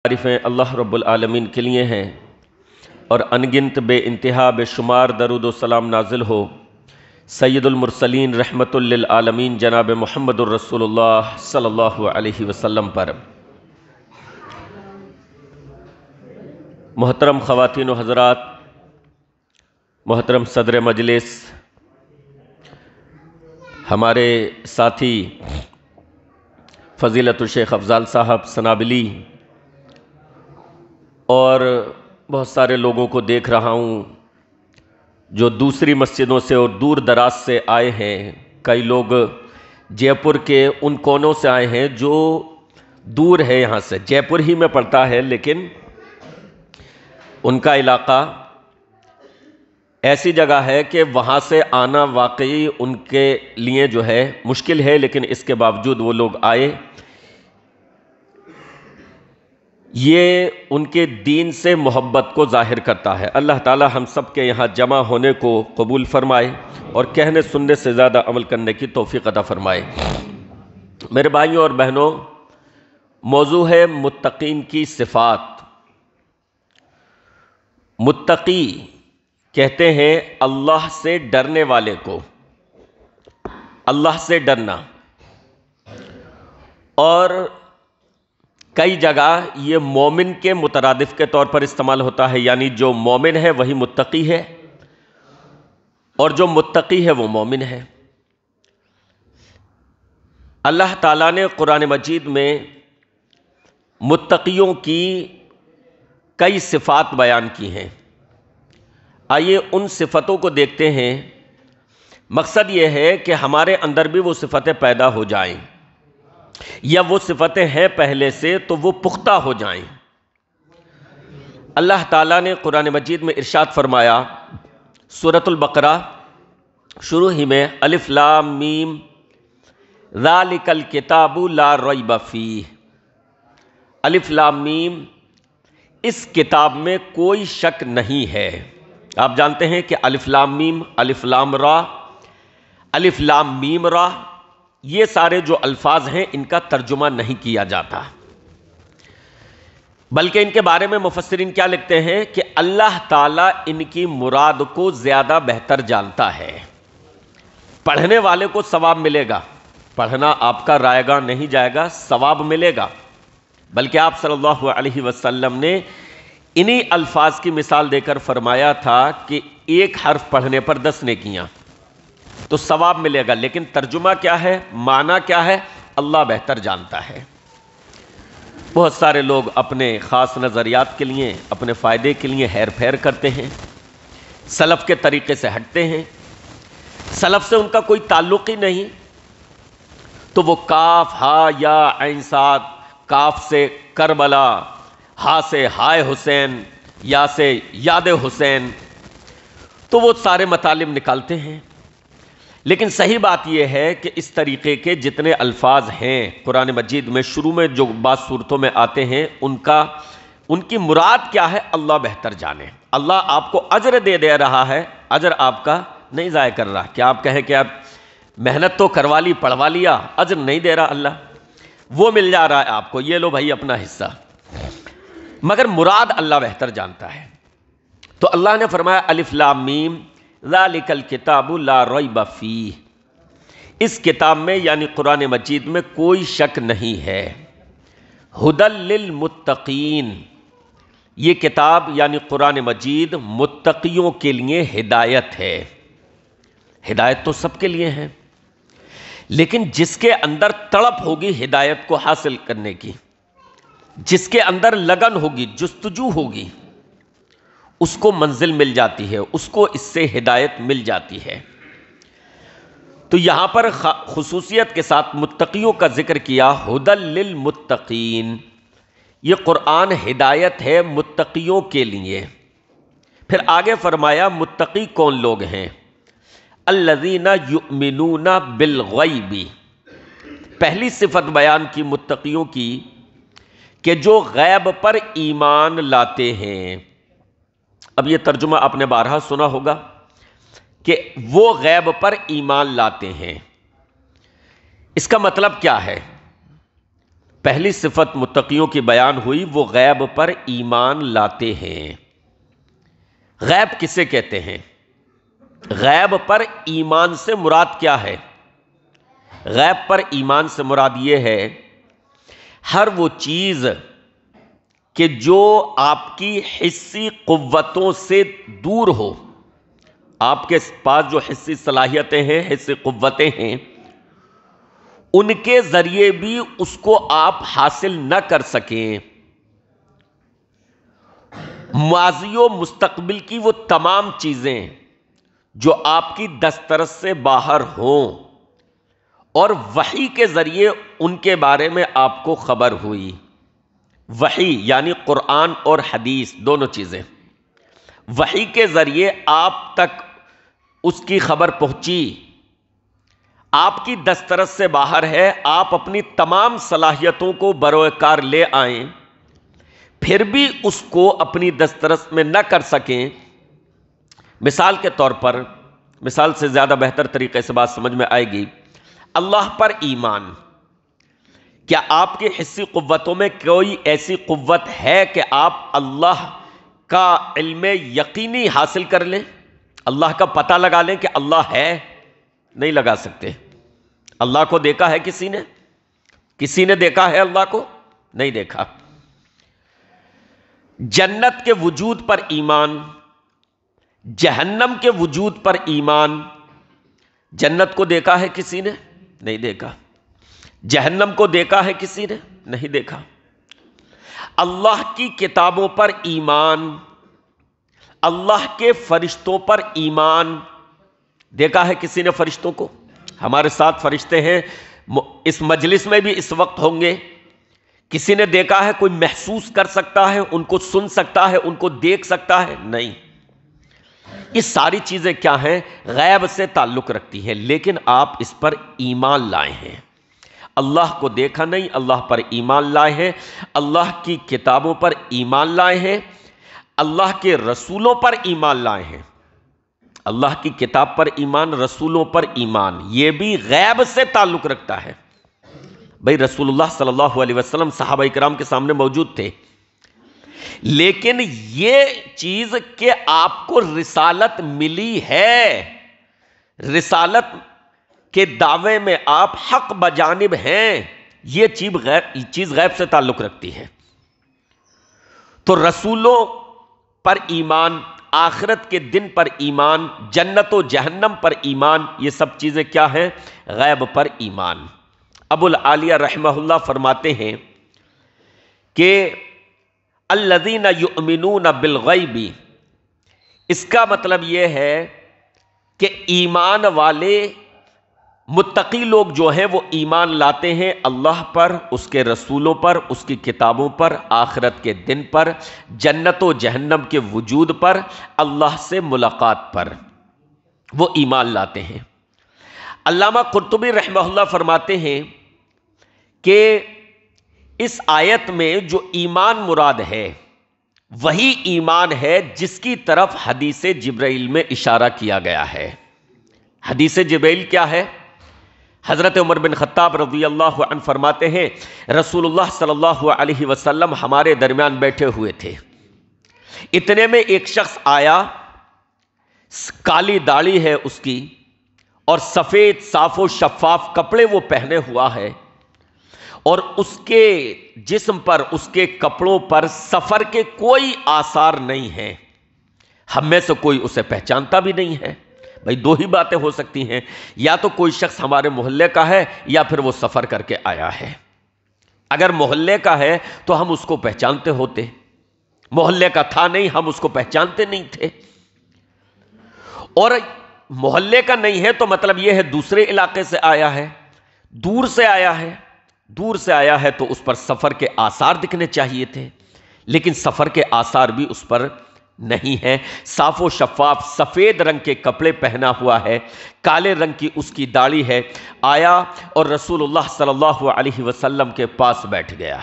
تعریفیں اللہ رب العالمین کے لیے ہیں اور انگنت بے انتہا بے شمار درود و سلام نازل ہو سید المرسلین رحمت للعالمین جناب محمد الرسول اللہ صلی اللہ علیہ وسلم پر۔ محترم خواتین و حضرات، محترم صدر مجلس، ہمارے ساتھی فضیلت الشیخ افضال صاحب سنابلی اور بہت سارے لوگوں کو دیکھ رہا ہوں جو دوسری مسجدوں سے اور دور دراز سے آئے ہیں۔ کئی لوگ جے پور کے ان کونوں سے آئے ہیں جو دور ہے، یہاں سے جے پور ہی میں پڑتا ہے، لیکن ان کا علاقہ ایسی جگہ ہے کہ وہاں سے آنا واقعی ان کے لیے جو ہے مشکل ہے، لیکن اس کے باوجود وہ لوگ آئے۔ یہ ان کے دین سے محبت کو ظاہر کرتا ہے۔ اللہ تعالی ہم سب کے یہاں جمع ہونے کو قبول فرمائے اور کہنے سننے سے زیادہ عمل کرنے کی توفیق عطا فرمائے۔ میرے بھائیوں اور بہنوں، موضوع ہے متقین کی صفات۔ متقی کہتے ہیں اللہ سے ڈرنے والے کو، اللہ سے ڈرنا، اور کئی جگہ یہ مومن کے مترادف کے طور پر استعمال ہوتا ہے، یعنی جو مومن ہے وہی متقی ہے اور جو متقی ہے وہ مومن ہے۔ اللہ تعالیٰ نے قرآن مجید میں متقیوں کی کئی صفات بیان کی ہیں۔ آئیے ان صفتوں کو دیکھتے ہیں۔ مقصد یہ ہے کہ ہمارے اندر بھی وہ صفتیں پیدا ہو جائیں، یا وہ صفتیں ہیں پہلے سے تو وہ پختہ ہو جائیں۔ اللہ تعالیٰ نے قرآن مجید میں ارشاد فرمایا، سورۃ البقرہ شروع ہی میں، الف لام میم ذالک الکتاب لا ریب فیہ، الف لام میم، اس کتاب میں کوئی شک نہیں ہے۔ آپ جانتے ہیں کہ الف لام میم، الف لام را، الف لام میم را، یہ سارے جو الفاظ ہیں ان کا ترجمہ نہیں کیا جاتا، بلکہ ان کے بارے میں مفسرین کیا لکھتے ہیں کہ اللہ تعالیٰ ان کی مراد کو زیادہ بہتر جانتا ہے۔ پڑھنے والے کو ثواب ملے گا، پڑھنا آپ کا رائے گا نہیں جائے گا، ثواب ملے گا، بلکہ آپ صلی اللہ علیہ وسلم نے انہی الفاظ کی مثال دے کر فرمایا تھا کہ ایک حرف پڑھنے پر 10 نیکیاں، تو ثواب ملے گا، لیکن ترجمہ کیا ہے، معنی کیا ہے، اللہ بہتر جانتا ہے۔ بہت سارے لوگ اپنے خاص نظریات کے لیے، اپنے فائدے کے لیے ہیر پھیر کرتے ہیں، سلف کے طریقے سے ہٹتے ہیں، سلف سے ان کا کوئی تعلق ہی نہیں، تو وہ کاف ہا یا عین صاد، کاف سے کربلا، ہا سے ہائے حسین، یا سے یاد حسین، تو وہ سارے مطالب نکالتے ہیں۔ لیکن صحیح بات یہ ہے کہ اس طریقے کے جتنے الفاظ ہیں قرآن مجید میں، شروع میں جو بعض صورتوں میں آتے ہیں، ان کی مراد کیا ہے اللہ بہتر جانے۔ اللہ آپ کو اجر دے رہا ہے، اجر آپ کا نہیں ضائع کر رہا۔ کیا آپ کہیں کہ آپ محنت تو کروا لی، پڑھوا لیا، اجر نہیں دے رہا اللہ، وہ مل جا رہا ہے آپ کو، یہ لو بھائی اپنا حصہ، مگر مراد اللہ بہتر جانتا ہے۔ تو اللہ نے فرمایا الف لام میم ذالک الکتاب لا ریب فیہ، اس کتاب میں یعنی قرآن مجید میں کوئی شک نہیں ہے۔ ھدی للمتقین، یہ کتاب یعنی قرآن مجید متقیوں کے لیے ہدایت ہے۔ ہدایت تو سب کے لیے ہے، لیکن جس کے اندر تڑپ ہوگی ہدایت کو حاصل کرنے کی، جس کے اندر لگن ہوگی، جستجو ہوگی، اس کو منزل مل جاتی ہے، اس کو اس سے ہدایت مل جاتی ہے۔ تو یہاں پر خصوصیت کے ساتھ متقیوں کا ذکر کیا، ھدی للمتقین، یہ قرآن ہدایت ہے متقیوں کے لیے۔ پھر آگے فرمایا متقی کون لوگ ہیں، الذین یؤمنون بالغیب، پہلی صفت بیان کی متقیوں کی کہ جو غیب پر ایمان لاتے ہیں۔ اب یہ ترجمہ آپ نے بارہا سنا ہوگا کہ وہ غیب پر ایمان لاتے ہیں۔ اس کا مطلب کیا ہے؟ پہلی صفت متقیوں کی بیان ہوئی، وہ غیب پر ایمان لاتے ہیں۔ غیب کسے کہتے ہیں؟ غیب پر ایمان سے مراد کیا ہے؟ غیب پر ایمان سے مراد یہ ہے ہر وہ چیز کہ جو آپ کی حسی قوتوں سے دور ہو، آپ کے پاس جو حسی صلاحیتیں ہیں، حسی قوتیں ہیں، ان کے ذریعے بھی اس کو آپ حاصل نہ کر سکیں۔ ماضی و مستقبل کی وہ تمام چیزیں جو آپ کی دسترس سے باہر ہوں اور وحی کے ذریعے ان کے بارے میں آپ کو خبر ہوئی۔ وحی یعنی قرآن اور حدیث دونوں چیزیں، وحی کے ذریعے آپ تک اس کی خبر پہنچی، آپ کی دسترس سے باہر ہے، آپ اپنی تمام صلاحیتوں کو بروئے کار لے آئیں، پھر بھی اس کو اپنی دسترس میں نہ کر سکیں۔ مثال کے طور پر، مثال سے زیادہ بہتر طریقے سے بات سمجھ میں آئے گی، اللہ پر ایمان۔ کیا آپ کی حسی قوتوں میں کوئی ایسی قوت ہے کہ آپ اللہ کا علم یقینی حاصل کر لیں، اللہ کا پتہ لگا لیں کہ اللہ ہے؟ نہیں لگا سکتے۔ اللہ کو دیکھا ہے کسی نے؟ کسی نے دیکھا ہے اللہ کو؟ نہیں دیکھا۔ جنت کے وجود پر ایمان، جہنم کے وجود پر ایمان۔ جنت کو دیکھا ہے کسی نے؟ نہیں دیکھا۔ جہنم کو دیکھا ہے کسی نے؟ نہیں دیکھا۔ اللہ کی کتابوں پر ایمان، اللہ کے فرشتوں پر ایمان۔ دیکھا ہے کسی نے فرشتوں کو؟ ہمارے ساتھ فرشتے ہیں، اس مجلس میں بھی اس وقت ہوں گے۔ کسی نے دیکھا ہے؟ کوئی محسوس کر سکتا ہے ان کو، سن سکتا ہے ان کو، دیکھ سکتا ہے؟ نہیں۔ یہ ساری چیزیں کیا ہیں؟ غیب سے تعلق رکھتی ہیں، لیکن آپ اس پر ایمان لائے ہیں۔ اللہ کو دیکھا نہیں، اللہ پر ایمان لائے ہیں، اللہ کی کتابوں پر ایمان لائے ہیں، اللہ کے رسولوں پر ایمان لائے ہیں۔ اللہ کی کتاب پر ایمان، رسولوں پر ایمان، یہ بھی غیب سے تعلق رکھتا ہے۔ بھئی رسول اللہ صلی اللہ علیہ وسلم صحابہ کرام کے سامنے موجود تھے، لیکن یہ چیز کہ آپ کو رسالت ملی ہے، رسالت کے دعوے میں آپ حق بجانب ہیں، یہ چیز غیب سے تعلق رکھتی ہے۔ تو رسولوں پر ایمان، آخرت کے دن پر ایمان، جنت و جہنم پر ایمان، یہ سب چیزیں کیا ہیں؟ غیب پر ایمان۔ ابو العالیہ رحمہ اللہ فرماتے ہیں کہ الذین یؤمنون بالغیب، اس کا مطلب یہ ہے کہ ایمان والے متقی لوگ جو ہیں وہ ایمان لاتے ہیں اللہ پر، اس کے رسولوں پر، اس کی کتابوں پر، آخرت کے دن پر، جنت و جہنم کے وجود پر، اللہ سے ملاقات پر، وہ ایمان لاتے ہیں۔ علامہ قرطبی رحمہ اللہ فرماتے ہیں کہ اس آیت میں جو ایمان مراد ہے وہی ایمان ہے جس کی طرف حدیث جبرائیل میں اشارہ کیا گیا ہے۔ حدیث جبرائیل کیا ہے؟ حضرت عمر بن خطاب رضی اللہ عنہ فرماتے ہیں رسول اللہ صلی اللہ علیہ وسلم ہمارے درمیان بیٹھے ہوئے تھے، اتنے میں ایک شخص آیا، کالی داڑھی ہے اس کی اور سفید صاف و شفاف کپڑے وہ پہنے ہوا ہے، اور اس کے جسم پر، اس کے کپڑوں پر سفر کے کوئی آثار نہیں ہیں، ہم میں سے کوئی اسے پہچانتا بھی نہیں ہے۔ بھئی دو ہی باتیں ہو سکتی ہیں، یا تو کوئی شخص ہمارے محلے کا ہے یا پھر وہ سفر کر کے آیا ہے۔ اگر محلے کا ہے تو ہم اس کو پہچانتے ہوتے، محلے کا تھا نہیں، ہم اس کو پہچانتے نہیں تھے، اور محلے کا نہیں ہے تو مطلب یہ ہے دوسرے علاقے سے آیا ہے، دور سے آیا ہے، دور سے آیا ہے تو اس پر سفر کے آثار دکھنے چاہیے تھے، لیکن سفر کے آثار بھی اس پر نہیں ہے، صاف و شفاف سفید رنگ کے کپڑے پہنا ہوا ہے، کالے رنگ کی اس کی داڑھی ہے، آیا اور رسول اللہ صلی اللہ علیہ وسلم کے پاس بیٹھ گیا،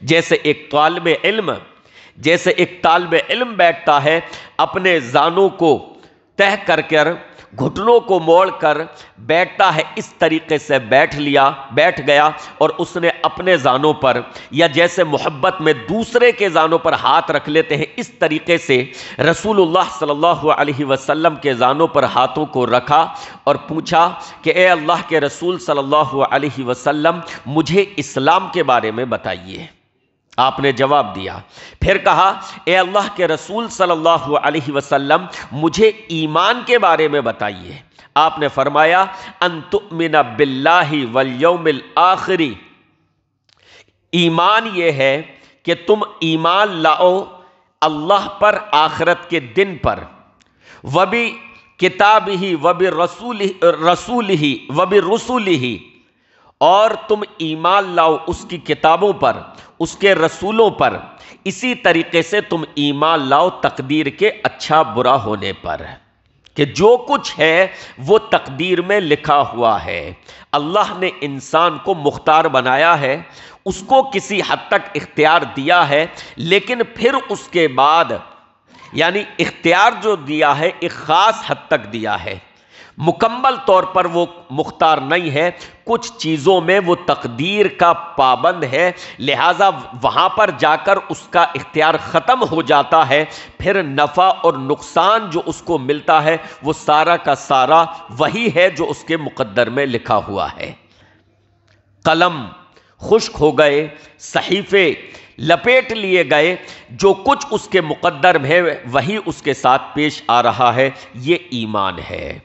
جیسے ایک طالب علم بیٹھتا ہے، اپنے زانوں کو تہ کر گھٹنوں کو موڑ کر بیٹھتا ہے اس طریقے سے بیٹھ گیا اور اس نے اپنے زانوں پر یا جیسے محبت میں دوسرے کے زانوں پر ہاتھ رکھ لیتے ہیں اس طریقے سے رسول اللہ صلی اللہ علیہ وسلم کے زانوں پر ہاتھوں کو رکھا اور پوچھا کہ اے اللہ کے رسول صلی اللہ علیہ وسلم مجھے اسلام کے بارے میں بتائیے۔ آپ نے جواب دیا۔ پھر کہا اے اللہ کے رسول صلی اللہ علیہ وسلم مجھے ایمان کے بارے میں بتائیے۔ آپ نے فرمایا ان تؤمن باللہ والیوم الآخر، ایمان یہ ہے کہ تم ایمان لاؤ اللہ پر، آخرت کے دن پر، وبکتابہ وبرسولہ وبرسولہ، اور تم ایمان لاؤ اس کی کتابوں پر، اس کے رسولوں پر، اسی طریقے سے تم ایمان لاؤ تقدیر کے اچھا برا ہونے پر، کہ جو کچھ ہے وہ تقدیر میں لکھا ہوا ہے۔ اللہ نے انسان کو مختار بنایا ہے، اس کو کسی حد تک اختیار دیا ہے، لیکن پھر اس کے بعد یعنی اختیار جو دیا ہے ایک خاص حد تک دیا ہے، مکمل طور پر وہ مختار نہیں ہے، کچھ چیزوں میں وہ تقدیر کا پابند ہے، لہٰذا وہاں پر جا کر اس کا اختیار ختم ہو جاتا ہے، پھر نفع اور نقصان جو اس کو ملتا ہے وہ سارا کا سارا وہی ہے جو اس کے مقدر میں لکھا ہوا ہے۔ قلم خشک ہو گئے، صحیفے لپیٹ لیے گئے، جو کچھ اس کے مقدر میں ہے وہی اس کے ساتھ پیش آ رہا ہے، یہ ایمان ہے۔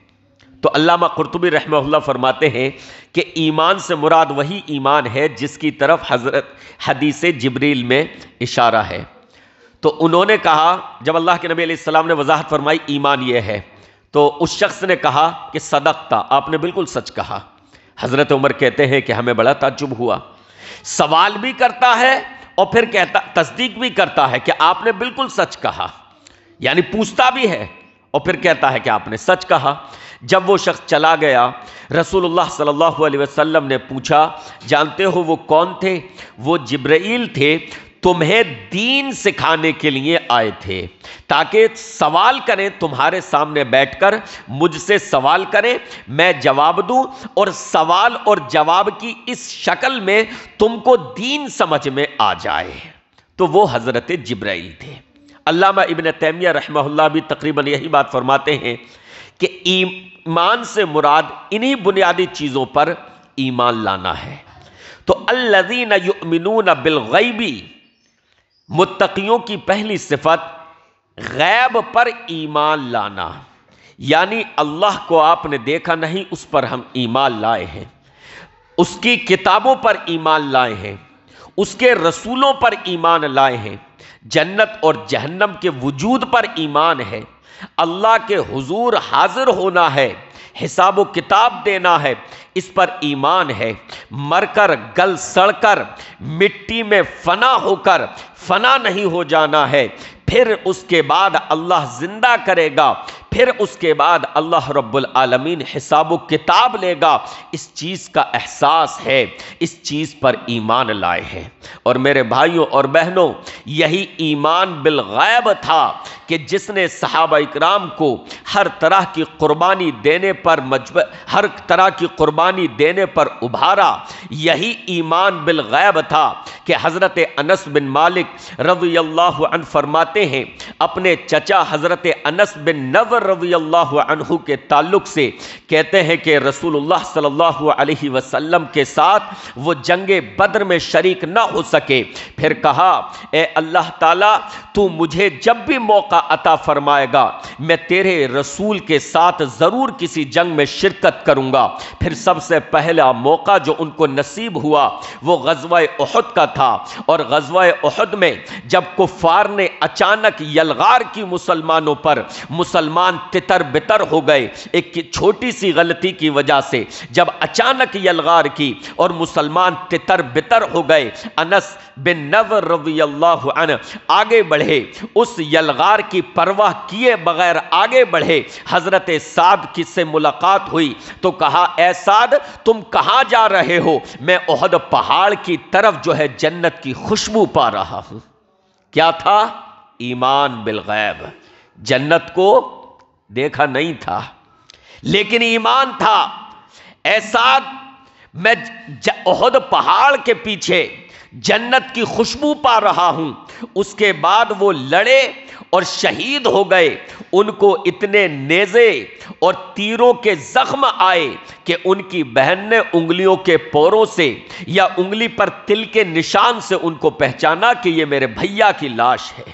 تو علامہ قرطبی رحمہ اللہ فرماتے ہیں کہ ایمان سے مراد وہی ایمان ہے جس کی طرف حضرت حدیث جبریل میں اشارہ ہے۔ تو انہوں نے کہا، جب اللہ کے نبی علیہ السلام نے وضاحت فرمائی ایمان یہ ہے، تو اس شخص نے کہا کہ صدقتا، آپ نے بالکل سچ کہا۔ حضرت عمر کہتے ہیں کہ ہمیں بڑا تعجب ہوا، سوال بھی کرتا ہے اور پھر کہتا، تصدیق بھی کرتا ہے کہ آپ نے بالکل سچ کہا، یعنی پوچھتا بھی ہے اور پھر کہتا ہے کہ آپ نے سچ کہا۔ جب وہ شخص چلا گیا، رسول اللہ صلی اللہ علیہ وسلم نے پوچھا جانتے ہو وہ کون تھے؟ وہ جبرائیل تھے، تمہیں دین سکھانے کے لیے آئے تھے، تاکہ سوال کریں تمہارے سامنے بیٹھ کر، مجھ سے سوال کریں میں جواب دوں، اور سوال اور جواب کی اس شکل میں تم کو دین سمجھ میں آ جائے۔ تو وہ حضرت جبرائیل تھے۔ علامہ ابن تیمیہ رحمہ اللہ بھی تقریباً یہی بات فرماتے ہیں کہ ایمان سے مراد انہی بنیادی چیزوں پر ایمان لانا ہے۔ تو الذین یؤمنون بالغیب، متقیوں کی پہلی صفت غیب پر ایمان لانا، یعنی اللہ کو آپ نے دیکھا نہیں، اس پر ہم ایمان لائے ہیں، اس کی کتابوں پر ایمان لائے ہیں، اس کے رسولوں پر ایمان لائے ہیں، جنت اور جہنم کے وجود پر ایمان ہے، اللہ کے حضور حاضر ہونا ہے، حساب و کتاب دینا ہے، اس پر ایمان ہے، مر کر گل سڑ کر مٹی میں فنا ہو کر فنا نہیں ہو جانا ہے، پھر اس کے بعد اللہ زندہ کرے گا، پھر اس کے بعد اللہ رب العالمین حساب و کتاب لے گا، اس چیز کا احساس ہے، اس چیز پر ایمان لائے ہیں۔ اور میرے بھائیوں اور بہنوں، یہی ایمان بالغیب تھا کہ جس نے صحابہ اکرام کو ہر طرح کی قربانی دینے پر ابھارا۔ یہی ایمان بالغیب تھا کہ حضرت انس بن مالک رضی اللہ عنہ فرماتے ہیں، اپنے چچا حضرت انس بن نضر رضی اللہ عنہ کے تعلق سے کہتے ہیں کہ رسول اللہ صلی اللہ علیہ وسلم کے ساتھ وہ جنگ بدر میں شریک نہ ہو سکے، پھر کہا اے اللہ تعالیٰ تو مجھے جب بھی موقع عطا فرمائے گا میں تیرے رسول کے ساتھ ضرور کسی جنگ میں شرکت کروں گا۔ پھر سب سے پہلا موقع جو ان کو نصیب ہوا وہ غزوہ احد کا تھا، اور غزوہ احد میں جب کفار نے اچانک یلغار کی مسلمانوں پر، مسلمان تتر بتر ہو گئے ایک چھوٹی سی غلطی کی وجہ سے، جب اچانک یلغار کی اور مسلمان تتر بتر ہو گئے، انس بن نضر رضی اللہ عنہ آگے بڑھے، اس یلغار کی پرواہ کیے بغیر آگے بڑھے، حضرت سعد کی سے ملاقات ہوئی تو کہا اے سعد تم کہاں جا رہے ہو؟ میں احد پہاڑ کی طرف جو ہے جنت کی خوشبو پا رہا ہوں۔ کیا تھا؟ ایمان بالغیب، جنت کو دیکھا نہیں تھا، لیکن ایمان تھا۔ اے سعد، میں احد پہاڑ کے پیچھے جنت کی خوشبو پا رہا ہوں۔ اس کے بعد وہ لڑے اور شہید ہو گئے، ان کو اتنے نیزے اور تیروں کے زخم آئے کہ ان کی بہن نے انگلیوں کے پوروں سے یا انگلی پر تل کے نشان سے ان کو پہچانا کہ یہ میرے بھیا کی لاش ہے۔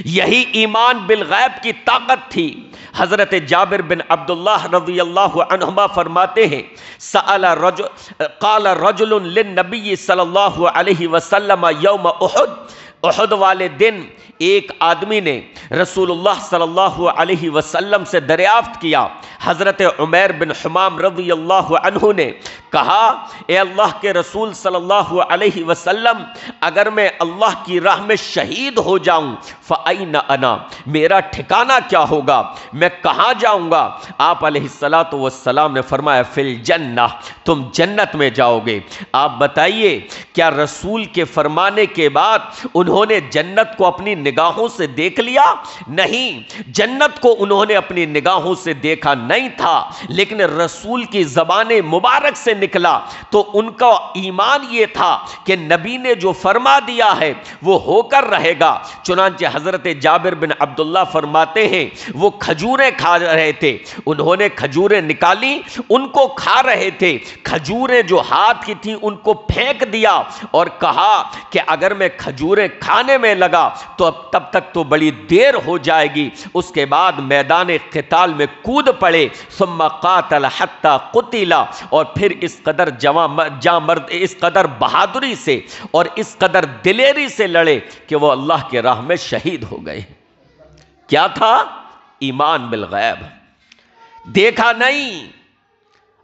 یہی ایمان بالغیب کی طاقت تھی۔ حضرت جابر بن عبداللہ رضی اللہ عنہما فرماتے ہیں، قال رجل للنبی صلی اللہ علیہ وسلم یوم احد، احد والے دن ایک آدمی نے رسول اللہ صلی اللہ علیہ وسلم سے دریافت کیا۔ حضرت عمیر بن حمام رضی اللہ عنہ نے کہا، اے اللہ کے رسول صلی اللہ علیہ وسلم، اگر میں اللہ کی راہ میں شہید ہو جاؤں فَأَيْنَ أَنَا، میرا ٹھکانہ کیا ہوگا، میں کہاں جاؤں گا؟ آپ علیہ السلام نے فرمایا فِي الْجَنَّةِ، تم جنت میں جاؤ گے۔ آپ بتائیے، کیا رسول کے فرمانے کے بعد انہوں نے جنت کو اپنی نگاہوں سے دیکھ لیا؟ نہیں، جنت کو انہوں نے اپنی نگاہوں سے دیکھا نہیں تھا، لیکن رسول کی زبان مبارک سے نکلا تو ان کا ایمان یہ تھا کہ نبی نے جو فرما دیا ہے وہ ہو کر رہے گا۔ چنانچہ حضرت جابر بن عبداللہ فرماتے ہیں، وہ کھجوریں کھا رہے تھے، انہوں نے کھجوریں نکالی، ان کو کھا رہے تھے، کھجوریں جو ہاتھ کی تھیں ان کو پھینک دیا اور کہا کہ اگر میں کھجوریں کھانے میں لگا تو اب تب تک تو بڑی دیر ہو جائے گی۔ اس کے بعد میدان قتال میں کود پڑے، ثم قاتل حتی قتل، اور پھر اس قدر مرد، اس قدر بہادری سے اور اس قدر دلیری سے لڑے کہ وہ اللہ کے راہ میں شہید ہو گئے۔ کیا تھا؟ ایمان بالغیب۔ دیکھا نہیں،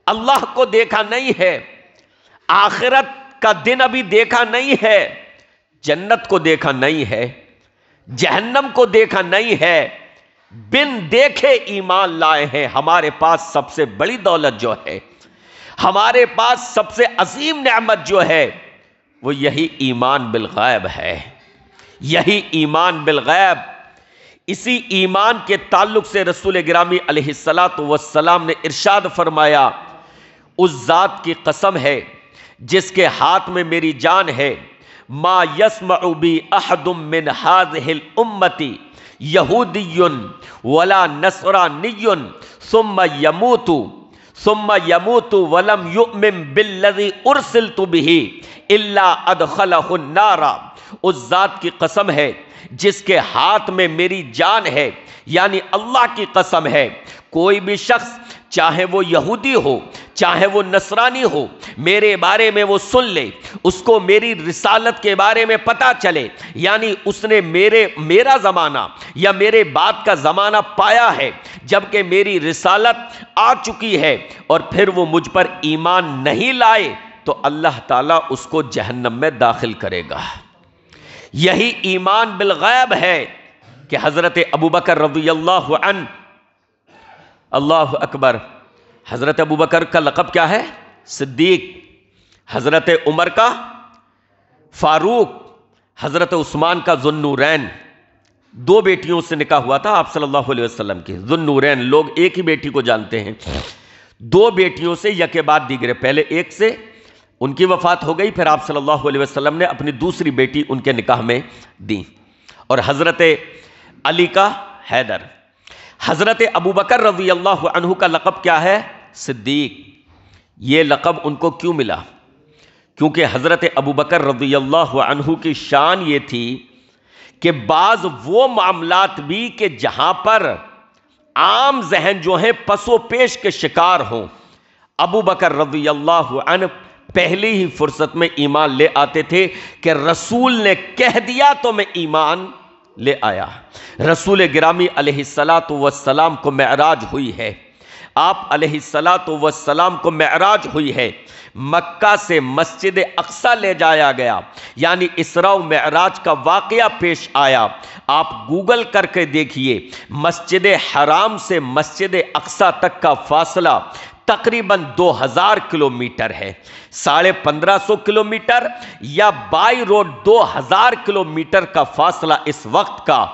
اللہ کو دیکھا نہیں ہے، آخرت کا دن ابھی دیکھا نہیں ہے، جنت کو دیکھا نہیں ہے، جہنم کو دیکھا نہیں ہے، بن دیکھے ایمان لائے ہیں۔ ہمارے پاس سب سے بڑی دولت جو ہے، ہمارے پاس سب سے عظیم نعمت جو ہے، وہ یہی ایمان بالغیب ہے، یہی ایمان بالغیب۔ اسی ایمان کے تعلق سے رسول گرامی علیہ السلام نے ارشاد فرمایا، اس ذات کی قسم ہے جس کے ہاتھ میں میری جان ہے، ما یسمع بی احد من هذه الامتی یہودی ولا نصرانی ثم يموت ولم يؤمن بالذی ارسلت به الا ادخلہ النار۔ اس ذات کی قسم ہے جس کے ہاتھ میں میری جان ہے، یعنی اللہ کی قسم ہے، کوئی بھی شخص چاہے وہ یہودی ہو چاہے وہ نصرانی ہو، میرے بارے میں وہ سن لے، اس کو میری رسالت کے بارے میں پتا چلے، یعنی اس نے میرا زمانہ یا میرے بعد کا زمانہ پایا ہے جبکہ میری رسالت آ چکی ہے، اور پھر وہ مجھ پر ایمان نہیں لائے تو اللہ تعالیٰ اس کو جہنم میں داخل کرے گا۔ یہی ایمان بالغیب ہے کہ حضرت ابوبکر رضی اللہ عنہ، اللہ اکبر، حضرت ابوبکر کا لقب کیا ہے؟ صدیق، حضرت عمر کا فاروق، حضرت عثمان کا ذو النورین۔ دو بیٹیوں سے نکاح ہوا تھا آپ صلی اللہ علیہ وسلم کی، ذو النورین، لوگ ایک ہی بیٹی کو جانتے ہیں، دو بیٹیوں سے یکے بعد دیگرے، پہلے ایک سے ان کی وفات ہو گئی، پھر آپ صلی اللہ علیہ وسلم نے اپنی دوسری بیٹی ان کے نکاح میں دی، اور حضرت علی کا حیدر۔ حضرت ابوبکر رضی اللہ عنہ کا لقب کیا ہے؟ صدیق۔ یہ لقب ان کو کیوں ملا؟ کیونکہ حضرت ابوبکر رضی اللہ عنہ کی شان یہ تھی کہ بعض وہ معاملات بھی کہ جہاں پر عام ذہن جو ہیں پس و پیش کے شکار ہوں، ابوبکر رضی اللہ عنہ پہلی ہی فرصت میں ایمان لے آتے تھے کہ رسول نے کہہ دیا تو میں ایمان لے آیا۔ رسول گرامی علیہ السلام کو معراج ہوئی ہے، آپ علیہ السلام کو معراج ہوئی ہے، مکہ سے مسجد اقصی لے جایا گیا، یعنی اسراء و معراج کا واقعہ پیش آیا۔ آپ گوگل کر کے دیکھیے، مسجد حرام سے مسجد اقصی تک کا فاصلہ تقریباً 2000 کلومیٹر ہے. 1550 کلومیٹر یا بائی روڈ 2000 کلومیٹر کا فاصلہ اس وقت کا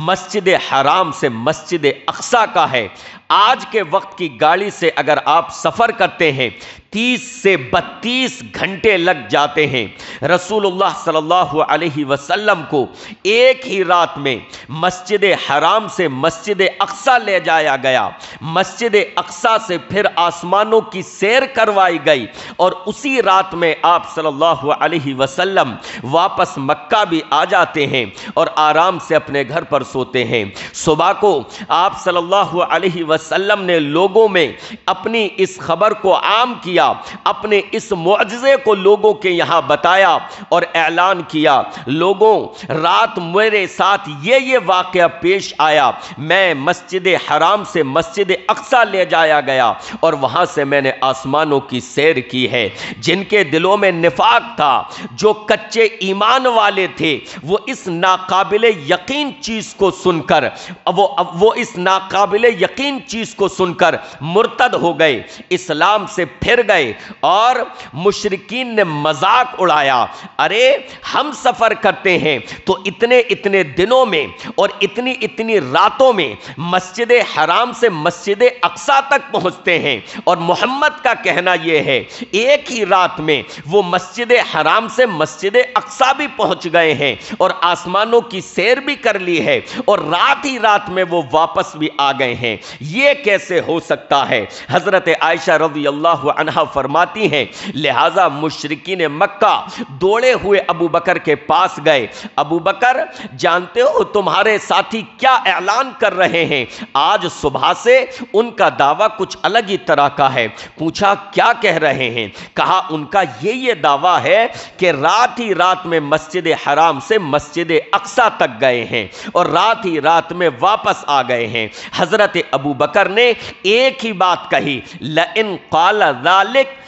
مسجد حرام سے مسجد اقصی کا ہے. آج کے وقت کی گاڑی سے اگر آپ سفر کرتے ہیں 30 سے 32 گھنٹے لگ جاتے ہیں. رسول اللہ صلی اللہ علیہ وسلم کو ایک ہی رات میں مسجد حرام سے مسجد اقصی لے جایا گیا. مسجد اقصی سے پھر آسمانوں کی سیر کروائی گئی اور اسی رات میں آپ صلی اللہ علیہ وسلم واپس مکہ بھی آ جاتے ہیں اور آرام سے اپنے گھر پر سوتے ہیں. صبح کو آپ صلی اللہ علیہ وسلم نے لوگوں میں اپنی اس خبر کو عام کیا، اپنے اس معجزے کو لوگوں کے یہاں بتایا اور اعلان کیا، لوگوں رات میرے ساتھ یہ واقعہ پیش آیا، میں مسجد حرام سے مسجد اقصی لے جایا گیا اور وہاں سے میں نے آسمانوں کی سیر کی ہے. جن کے دلوں میں نفاق تھا، جو کچے ایمان والے تھے، وہ اس ناقابل یقین چیز کو سن کر وہ اس ناقابل یقین چیز کو سن کر مرتد ہو گئے، اسلام سے پھر گئے اور مشرکین نے مذاق اڑایا. ارے ہم سفر کرتے ہیں تو اتنے دنوں میں اور اتنی راتوں میں مسجد حرام سے مسجد اقصی تک پہنچتے ہیں، اور محمد کا کہنا یہ ہے ایک ہی رات میں وہ مسجد حرام سے مسجد اقصی بھی پہنچ گئے ہیں اور آسمانوں کی سیر بھی کر لی ہے اور رات ہی رات میں وہ واپس بھی آ گئے ہیں. یہ کیسے ہو سکتا ہے؟ حضرت عائشہ رضی اللہ عنہا فرماتی ہیں لہذا مشرکین مکہ دوڑے ہوئے ابو بکر کے پاس گئے. ابو بکر جانتے ہو تمہارے ساتھی کیا اعلان کر رہے ہیں؟ آج صبح سے ان کا دعویٰ کچھ الگ ہی طرح کا ہے. پوچھا کیا کہہ رہے ہیں؟ کہا ان کا یہ دعویٰ ہے کہ رات ہی رات میں مسجد حرام سے مسجد اقصی تک گئے ہیں اور رات ہی رات میں واپس آ گئے ہیں. حضرت ابو بکر نے ایک ہی بات کہی، لئن قال ذلک،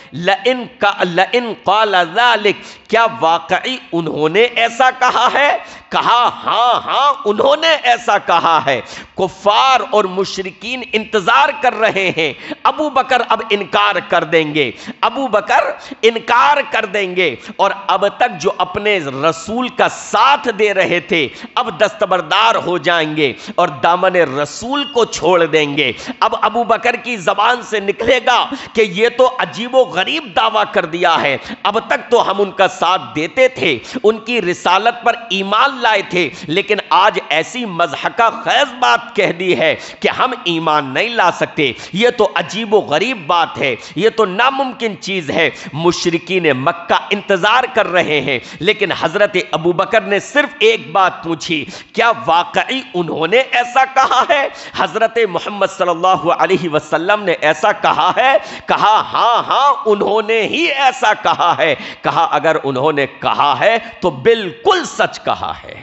کیا واقعی انہوں نے ایسا کہا ہے؟ کہا ہاں انہوں نے ایسا کہا ہے. کفار اور مشرکین انتظار کر رہے ہیں ابو بکر اب انکار کر دیں گے، ابو بکر انکار کر دیں گے، اور اب تک جو اپنے رسول کا ساتھ دے رہے تھے اب دستبردار ہو جائیں گے اور دامن رسول کو چھوڑ دیں گے. اب ابو بکر کی زبان سے نکلے گا کہ یہ تو عجیب و غریب دعویٰ کر دیا ہے، اب تک تو ہم ان کا ساتھ دیتے تھے، ان کی رسالت پر ایمان لائے تھے، لیکن آج ایسی مضحکہ خیز بات کہہ دی ہے کہ ہم ایمان نہیں لا سکتے. یہ تو عجیب و غریب بات ہے، یہ تو ناممکن چیز ہے. مشرکین مکہ انتظار کر رہے ہیں، لیکن حضرت ابو بکر نے صرف ایک بات پوچھی، کیا واقعی انہوں نے ایسا کہا ہے؟ حضرت محمد صلی اللہ علیہ وسلم نے ایسا کہا ہے؟ کہا ہاں انہوں نے ہی ایسا کہا ہے. کہا اگر انہوں نے کہا ہے تو بالکل سچ کہا ہے.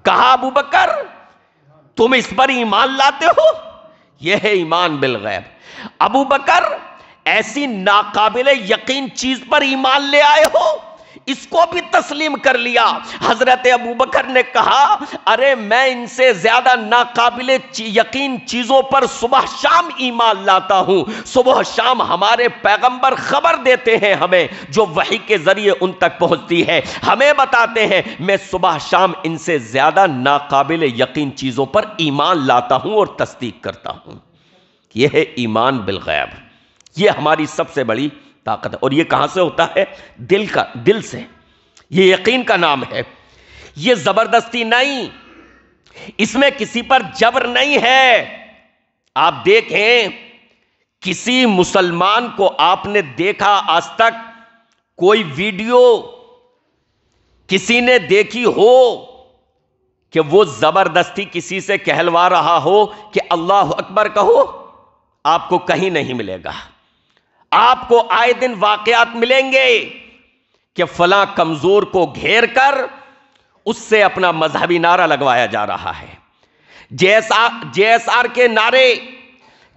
کہا ابو بکر تم اس پر ایمان لاتے ہو؟ یہ ہے ایمان بالغیب. ابو بکر ایسی ناقابل یقین چیز پر ایمان لے آئے ہو، اس کو بھی تسلیم کر لیا. حضرت ابو بکر نے کہا ارے میں ان سے زیادہ ناقابل یقین چیزوں پر صبح شام ایمان لاتا ہوں. صبح شام ہمارے پیغمبر خبر دیتے ہیں ہمیں، جو وحی کے ذریعے ان تک پہنچتی ہے، ہمیں بتاتے ہیں. میں صبح شام ان سے زیادہ ناقابل یقین چیزوں پر ایمان لاتا ہوں اور تصدیق کرتا ہوں. یہ ہے ایمان بالغیب. یہ ہماری سب سے بڑی طاقت ہے. اور یہ کہاں سے ہوتا ہے؟ دل سے. یہ یقین کا نام ہے. یہ زبردستی نہیں، اس میں کسی پر جبر نہیں ہے. آپ دیکھیں کسی مسلمان کو آپ نے دیکھا آج تک کوئی ویڈیو کسی نے دیکھی ہو کہ وہ زبردستی کسی سے کہلوا رہا ہو کہ اللہ اکبر کہو؟ آپ کو کہیں نہیں ملے گا. آپ کو آئے دن واقعات ملیں گے کہ فلاں کمزور کو گھیر کر اس سے اپنا مذہبی نعرہ لگوایا جا رہا ہے. جے ایس آر کے نعرے،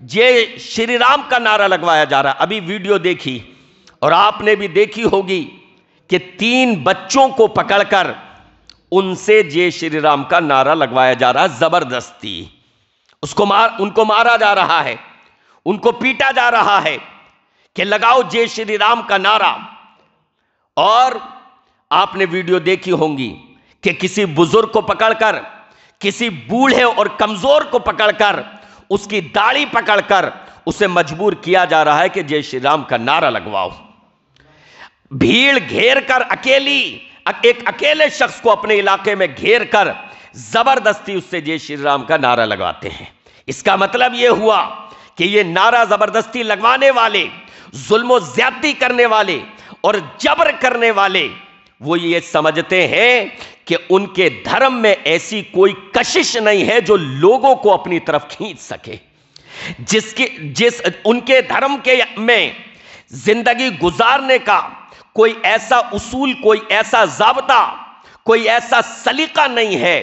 جے شری رام کا نعرہ لگوایا جا رہا ہے. ابھی ویڈیو دیکھی اور آپ نے بھی دیکھی ہوگی کہ 3 بچوں کو پکڑ کر ان سے جے شری رام کا نعرہ لگوایا جا رہا ہے زبردستی. ان کو مارا جا رہا ہے. ان کو پیٹا جا رہا ہے کہ لگاؤ جے شری رام کا نعرہ. اور آپ نے ویڈیو دیکھی ہوں گی کہ کسی بزرگ کو پکڑ کر، کسی بوڑھے اور کمزور کو پکڑ کر، اس کی داڑھی پکڑ کر اسے مجبور کیا جا رہا ہے کہ جے شری رام کا نعرہ لگواؤ. بھیڑ گھیر کر ایک اکیلے شخص کو اپنے علاقے میں گھیر کر زبردستی اس سے جے شری رام کا نعرہ لگواتے ہیں. اس کا مطلب یہ ہوا کہ یہ نعرہ زبردستی لگوانے والے، ظلم و زیادتی کرنے والے اور جبر کرنے والے، وہ یہ سمجھتے ہیں کہ ان کے دھرم میں ایسی کوئی کشش نہیں ہے جو لوگوں کو اپنی طرف کھینچ سکے. ان کے دھرم میں زندگی گزارنے کا کوئی ایسا اصول، کوئی ایسا ضابطہ، کوئی ایسا سلیقہ نہیں ہے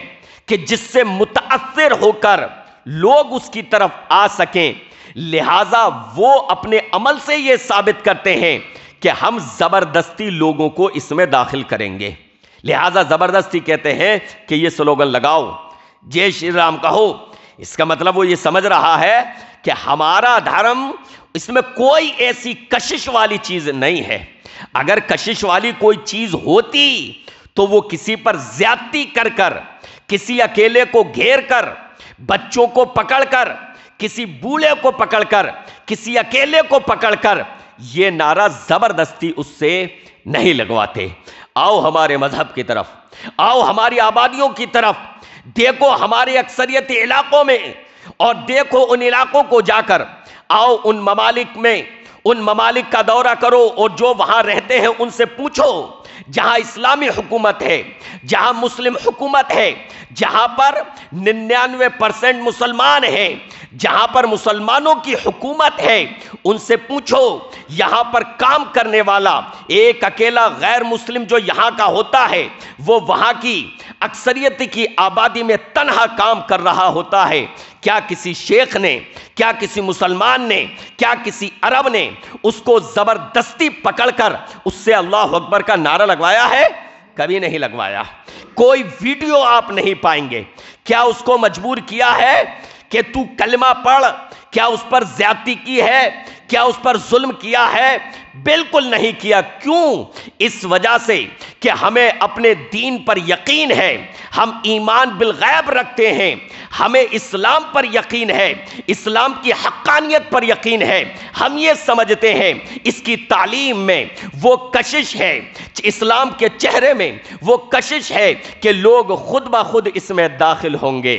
کہ جس سے متاثر ہو کر لوگ اس کی طرف آ سکیں. لہذا وہ اپنے عمل سے یہ ثابت کرتے ہیں کہ ہم زبردستی لوگوں کو اس میں داخل کریں گے. لہذا زبردستی کہتے ہیں کہ یہ سلوگن لگاؤ، جے شری رام کہو. اس کا مطلب وہ یہ سمجھ رہا ہے کہ ہمارا دھرم، اس میں کوئی ایسی کشش والی چیز نہیں ہے. اگر کشش والی کوئی چیز ہوتی تو وہ کسی پر زیادتی کر کر، کسی اکیلے کو گھیر کر، بچوں کو پکڑ کر، کسی بوڑھے کو پکڑ کر، کسی اکیلے کو پکڑ کر یہ نعرہ زبردستی اس سے نہیں لگواتے. آؤ ہمارے مذہب کی طرف، آؤ ہماری آبادیوں کی طرف، دیکھو ہمارے اکثریتی علاقوں میں، اور دیکھو ان علاقوں کو جا کر. آؤ ان ممالک کا دورہ کرو اور جو وہاں رہتے ہیں ان سے پوچھو، جہاں اسلامی حکومت ہے، جہاں مسلم حکومت ہے، جہاں پر 99% مسلمان ہیں، جہاں پر مسلمانوں کی حکومت ہے، ان سے پوچھو یہاں پر کام کرنے والا ایک اکیلا غیر مسلم جو یہاں کا ہوتا ہے، وہ وہاں کی اکثریت کی آبادی میں تنہا کام کر رہا ہوتا ہے. کیا کسی شیخ نے، کیا کسی مسلمان نے، کیا کسی عرب نے اس کو زبردستی پکڑ کر اس سے اللہ اکبر کا نعرہ لگوایا ہے؟ کبھی نہیں لگوایا. کوئی ویڈیو آپ نہیں پائیں گے. کیا اس کو مجبور کیا ہے کہ تو کلمہ پڑھ؟ کیا اس پر زیادتی کی ہے؟ کیا اس پر ظلم کیا ہے؟ بالکل نہیں کیا. کیوں؟ اس وجہ سے کہ ہمیں اپنے دین پر یقین ہے، ہم ایمان بالغیب رکھتے ہیں، ہمیں اسلام پر یقین ہے، اسلام کی حقانیت پر یقین ہے. ہم یہ سمجھتے ہیں اس کی تعلیم میں وہ کشش ہے، اسلام کے چہرے میں وہ کشش ہے کہ لوگ خود بخود اس میں داخل ہوں گے.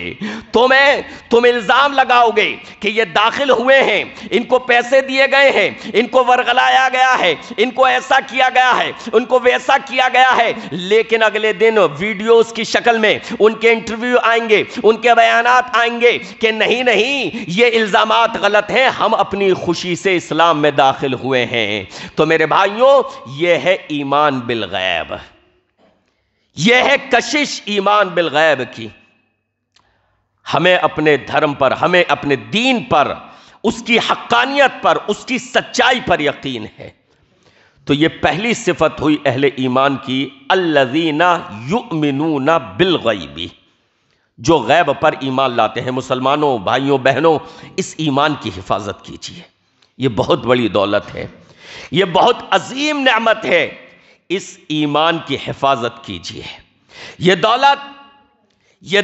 تم الزام لگاؤ گے کہ یہ داخل ہوئے ہیں، ان کو پیسے دیے گئے ہیں، ان کو ورغلایا گیا ہے، ان کو ایسا کیا گیا ہے، ان کو ویسا کیا گیا ہے. لیکن اگلے دن ویڈیوز کی شکل میں ان کے انٹرویو آئیں گے، ان کے بیانات آئیں گے کہ نہیں یہ الزامات غلط ہیں، ہم اپنی خوشی سے اسلام میں داخل ہوئے ہیں. تو میرے بھائیوں، یہ ہے ایمان بالغیب، یہ ہے کشش ایمان بالغیب کی. ہمیں اپنے دھرم پر، ہمیں اپنے دین پر، اس کی حقانیت پر، اس کی سچائی پر یقین ہے. تو یہ پہلی صفت ہوئی اہل ایمان کی، الذین یؤمنون بالغیب، جو غیب پر ایمان لاتے ہیں. مسلمانوں، بھائیوں، بہنوں، اس ایمان کی حفاظت کیجیے. یہ بہت بڑی دولت ہے، یہ بہت عظیم نعمت ہے. اس ایمان کی حفاظت کیجیے. یہ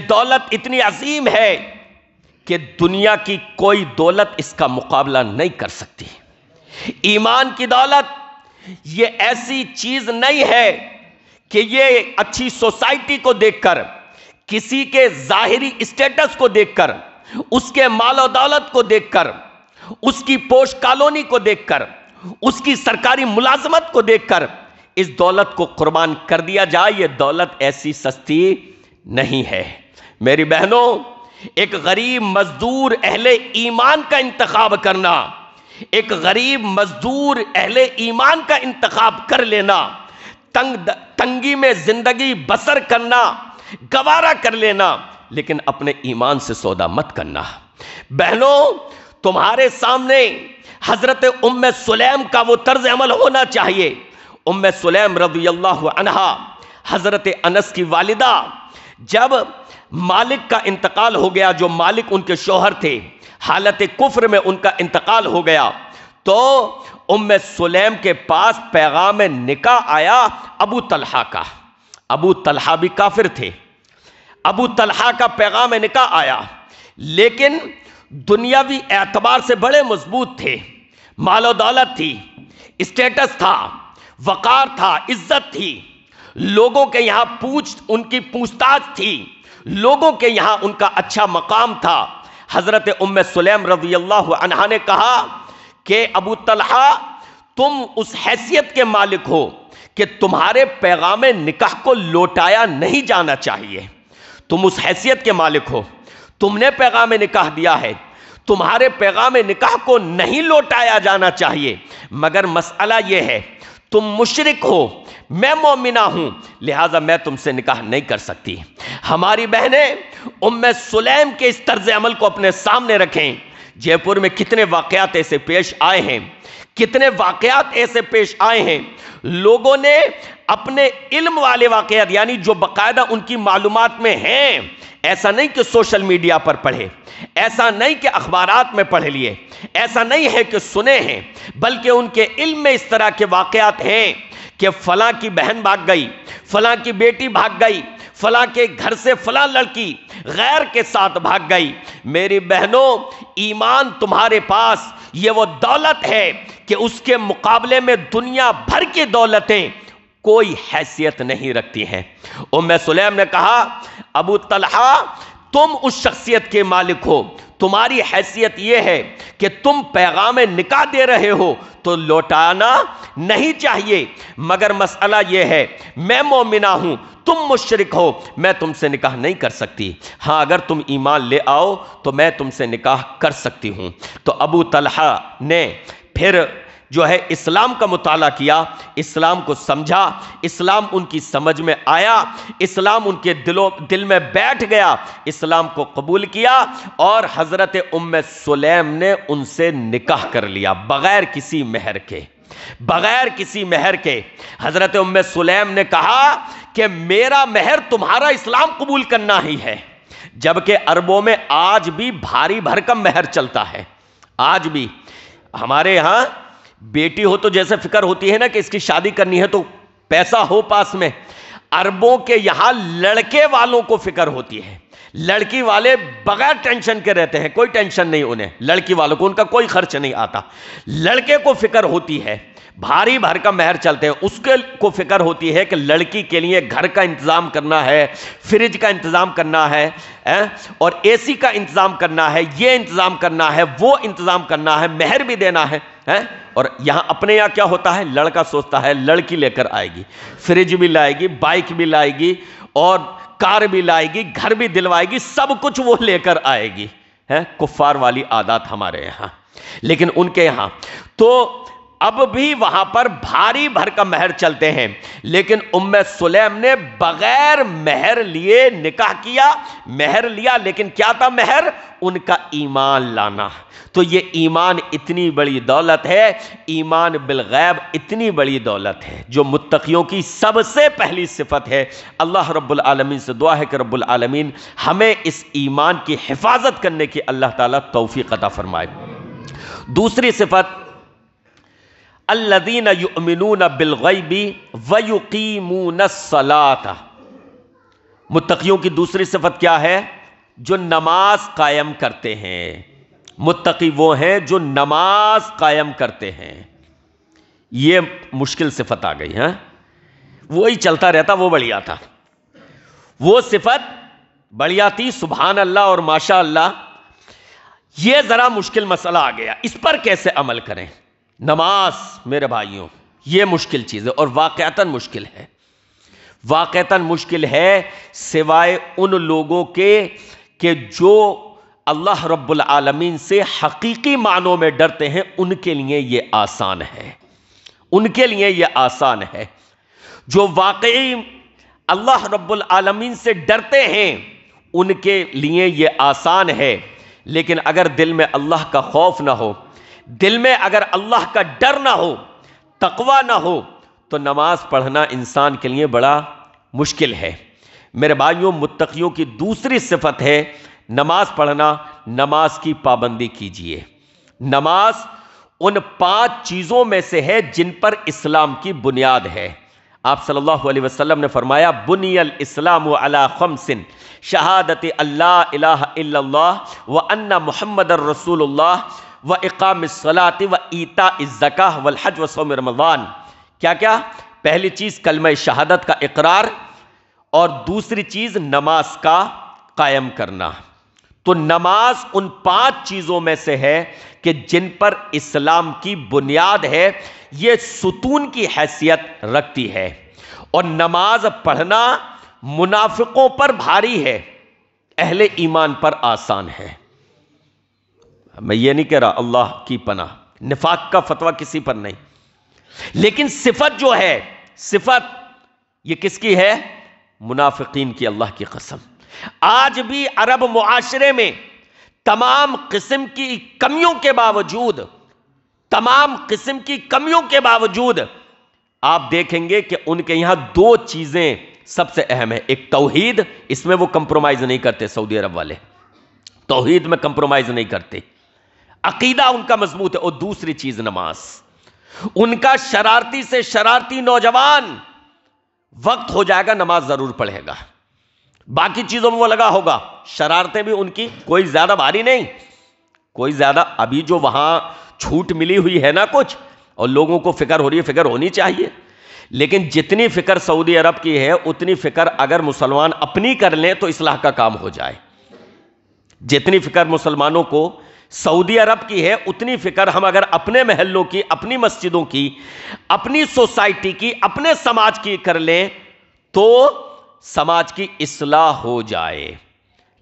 دولت اتنی عظیم ہے کہ دنیا کی کوئی دولت اس کا مقابلہ نہیں کر سکتی. ایمان کی دولت یہ ایسی چیز نہیں ہے کہ یہ اچھی سوسائٹی کو دیکھ کر، کسی کے ظاہری اسٹیٹس کو دیکھ کر، اس کے مال و دولت کو دیکھ کر، اس کی پوش کالونی کو دیکھ کر، اس کی سرکاری ملازمت کو دیکھ کر اس دولت کو قربان کر دیا جائے. یہ دولت ایسی سستی نہیں ہے. میری بہنوں، ایک غریب مزدور اہل ایمان کا انتخاب کرنا، ایک غریب مزدور اہل ایمان کا انتخاب کر لینا، تنگی میں زندگی بسر کرنا، گوارا کر لینا، لیکن اپنے ایمان سے سودا مت کرنا. بہنوں، تمہارے سامنے حضرت ام سلیم کا وہ طرز عمل ہونا چاہیے. ام سلیم رضی اللہ عنہا، حضرت انس کی والدہ، جب مالک کا انتقال ہو گیا، جو مالک ان کے شوہر تھے، حالت کفر میں ان کا انتقال ہو گیا، تو ام سلیم کے پاس پیغام نکاح آیا ابو طلحہ کا۔ ابو طلحہ بھی کافر تھے، ابو طلحہ کا پیغام نکاح آیا، لیکن دنیاوی اعتبار سے بڑے مضبوط تھے، مال و دولت تھی، اسٹیٹس تھا، وقار تھا، عزت تھی، لوگوں کے یہاں ان کی پوچھ تاچھ تھی، لوگوں کے یہاں ان کا اچھا مقام تھا۔ حضرت ام سلیم رضی اللہ عنہا نے کہا کہ ابو طلحہ تم اس حیثیت کے مالک ہو کہ تمہارے پیغام نکاح کو لوٹایا نہیں جانا چاہیے، تم اس حیثیت کے مالک ہو، تم نے پیغام نکاح دیا ہے، تمہارے پیغام نکاح کو نہیں لوٹایا جانا چاہیے، مگر مسئلہ یہ ہے تم مشرک ہو، میں مومنہ ہوں، لہٰذا میں تم سے نکاح نہیں کر سکتی۔ ہماری بہنیں ام سلیم کے اس طرز عمل کو اپنے سامنے رکھیں۔ جے پور میں کتنے واقعات ایسے پیش آئے ہیں، کتنے واقعات ایسے پیش آئے ہیں، لوگوں نے اپنے علم والے واقعات، یعنی جو باقاعدہ ان کی معلومات میں ہیں، ایسا نہیں کہ سوشل میڈیا پر پڑھے، ایسا نہیں کہ اخبارات میں پڑھ لیے، ایسا نہیں ہے کہ سنے ہیں، بلکہ ان کے علم میں اس طرح کے واقعات ہیں کہ فلاں کی بہن بھاگ گئی، فلاں کی بیٹی بھاگ گئی، فلاں کے گھر سے فلاں لڑکی غیر کے ساتھ بھاگ گئی۔ میری بہنوں، ایمان تمہارے پاس یہ وہ دولت ہے کہ اس کے مقابلے میں دنیا بھر کی دولتیں کوئی حیثیت نہیں رکھتی ہیں۔ ام سلیم نے کہا ابو طلحہ تم اس شخصیت کے مالک ہو، تمہاری حیثیت یہ ہے کہ تم پیغام نکاح دے رہے ہو تو لوٹانا نہیں چاہیے، مگر مسئلہ یہ ہے میں مومنہ ہوں، تم مشرک ہو، میں تم سے نکاح نہیں کر سکتی، ہاں اگر تم ایمان لے آؤ تو میں تم سے نکاح کر سکتی ہوں۔ تو ابو طلحہ نے پھر جو ہے اسلام کا مطالعہ کیا، اسلام کو سمجھا، اسلام ان کی سمجھ میں آیا، اسلام ان کے دل میں بیٹھ گیا، اسلام کو قبول کیا، اور حضرت ام سلیم نے ان سے نکاح کر لیا بغیر کسی مہر کے، بغیر کسی مہر کے۔ حضرت ام سلیم نے کہا کہ میرا مہر تمہارا اسلام قبول کرنا ہی ہے، جبکہ عربوں میں آج بھی بھاری بھرکم مہر چلتا ہے۔ آج بھی ہمارے یہاں بیٹی ہو تو جیسے فکر ہوتی ہے نا کہ اس کی شادی کرنی ہے تو پیسہ ہو پاس میں، عربوں کے یہاں لڑکے والوں کو فکر ہوتی ہے، لڑکی والے بغیر ٹینشن کے رہتے ہیں، کوئی ٹینشن نہیں انہیں، لڑکی والوں کو ان کا کوئی خرچ نہیں آتا، لڑکے کو فکر ہوتی ہے، بھاری بھرکم مہر چلتے ہیں، اس کے کو فکر ہوتی ہے کہ لڑکی کے لیے گھر کا انتظام کرنا ہے، فریج کا انتظام کرنا ہے، اور اے سی کا انتظام کرنا ہے، یہ انتظام کرنا ہے، وہ انتظام کرنا ہے، مہر بھی دینا ہے۔ اور یہاں اپنے یہاں کیا ہوتا ہے، لڑکا سوچتا ہے لڑکی لے کر آئے گی، فریج بھی لائے گی، بائک بھی لائے گی، اور کار بھی لائے گی، گھر بھی دلوائے گی، سب کچھ وہ لے کر آئے گی۔ کفار والی عادات ہمارے یہاں، لیکن ان کے یہاں تو اب بھی وہاں پر بھاری بھرکم مہر چلتے ہیں، لیکن ام سلیم نے بغیر مہر لیے نکاح کیا، مہر لیا، لیکن کیا تھا مہر؟ ان کا ایمان لانا۔ تو یہ ایمان اتنی بڑی دولت ہے، ایمان بالغیب اتنی بڑی دولت ہے جو متقیوں کی سب سے پہلی صفت ہے۔ اللہ رب العالمین سے دعا ہے کہ رب العالمین ہمیں اس ایمان کی حفاظت کرنے کی اللہ تعالیٰ توفیق عطا فرمائے۔ دوسری صفت الذین یؤمنون بالغیب ویقیمون الصلاۃ، متقیوں کی دوسری صفت کیا ہے؟ جو نماز قائم کرتے ہیں۔ متقی وہ ہیں جو نماز قائم کرتے ہیں۔ یہ مشکل صفت آ گئی ہے، وہی چلتا رہتا وہ بڑھیا تھا، وہ صفت بڑھیا تھی، سبحان اللہ اور ماشاء اللہ۔ یہ ذرا مشکل مسئلہ آ گیا، اس پر کیسے عمل کریں؟ نماز میرے بھائیوں یہ مشکل چیز ہے، اور واقعتاً مشکل ہے، واقعتاً مشکل ہے، سوائے ان لوگوں کے کہ جو اللہ رب العالمین سے حقیقی معنوں میں ڈرتے ہیں، ان کے لیے یہ آسان ہے، ان کے لیے یہ آسان ہے۔ جو واقعی اللہ رب العالمین سے ڈرتے ہیں ان کے لیے یہ آسان ہے، لیکن اگر دل میں اللہ کا خوف نہ ہو، دل میں اگر اللہ کا ڈر نہ ہو، تقوی نہ ہو، تو نماز پڑھنا انسان کے لیے بڑا مشکل ہے۔ میرے بھائیوں، متقیوں کی دوسری صفت ہے نماز پڑھنا، نماز کی پابندی کیجیے۔ نماز ان 5 چیزوں میں سے ہے جن پر اسلام کی بنیاد ہے۔ آپ صلی اللہ علیہ وسلم نے فرمایا بنی الاسلام علی 5 شہادت اللہ الہ الا اللہ وان محمد الرسول اللہ واقام الصلاۃ وایتاء الزکاۃ والحج وصوم رمضان۔ کیا؟ پہلی چیز کلمہ شہادت کا اقرار، اور دوسری چیز نماز کا قائم کرنا۔ تو نماز ان 5 چیزوں میں سے ہے کہ جن پر اسلام کی بنیاد ہے، یہ ستون کی حیثیت رکھتی ہے۔ اور نماز پڑھنا منافقوں پر بھاری ہے، اہل ایمان پر آسان ہے۔ میں یہ نہیں کہہ رہا، اللہ کی پناہ، نفاق کا فتویٰ کسی پر نہیں، لیکن صفت جو ہے، صفت یہ کس کی ہے؟ منافقین کی، اللہ کی قسم۔ آج بھی عرب معاشرے میں تمام قسم کی کمیوں کے باوجود آپ دیکھیں گے کہ ان کے یہاں 2 چیزیں سب سے اہم ہیں۔ ایک توحید، اس میں وہ کمپرومائز نہیں کرتے، سعودی عرب والے توحید میں کمپرومائز نہیں کرتے، عقیدہ ان کا مضبوط ہے۔ اور دوسری چیز نماز۔ ان کا شرارتی سے شرارتی نوجوان وقت ہو جائے گا نماز ضرور پڑھے گا، باقی چیزوں میں وہ لگا ہوگا۔ شرارتیں بھی ان کی کوئی زیادہ بھاری نہیں، کوئی زیادہ، ابھی جو وہاں چھوٹ ملی ہوئی ہے نا کچھ، اور لوگوں کو فکر ہو رہی ہے، فکر ہونی چاہیے، لیکن جتنی فکر سعودی عرب کی ہے اتنی فکر اگر مسلمان اپنی کر لیں تو اصلاح کا کام ہو جائے۔ جتنی فکر مسلمانوں کو سعودی عرب کی ہے اتنی فکر ہم اگر اپنے محلوں کی، اپنی مسجدوں کی، اپنی سوسائٹی کی، اپنے سماج کی کر لیں تو سماج کی اصلاح ہو جائے۔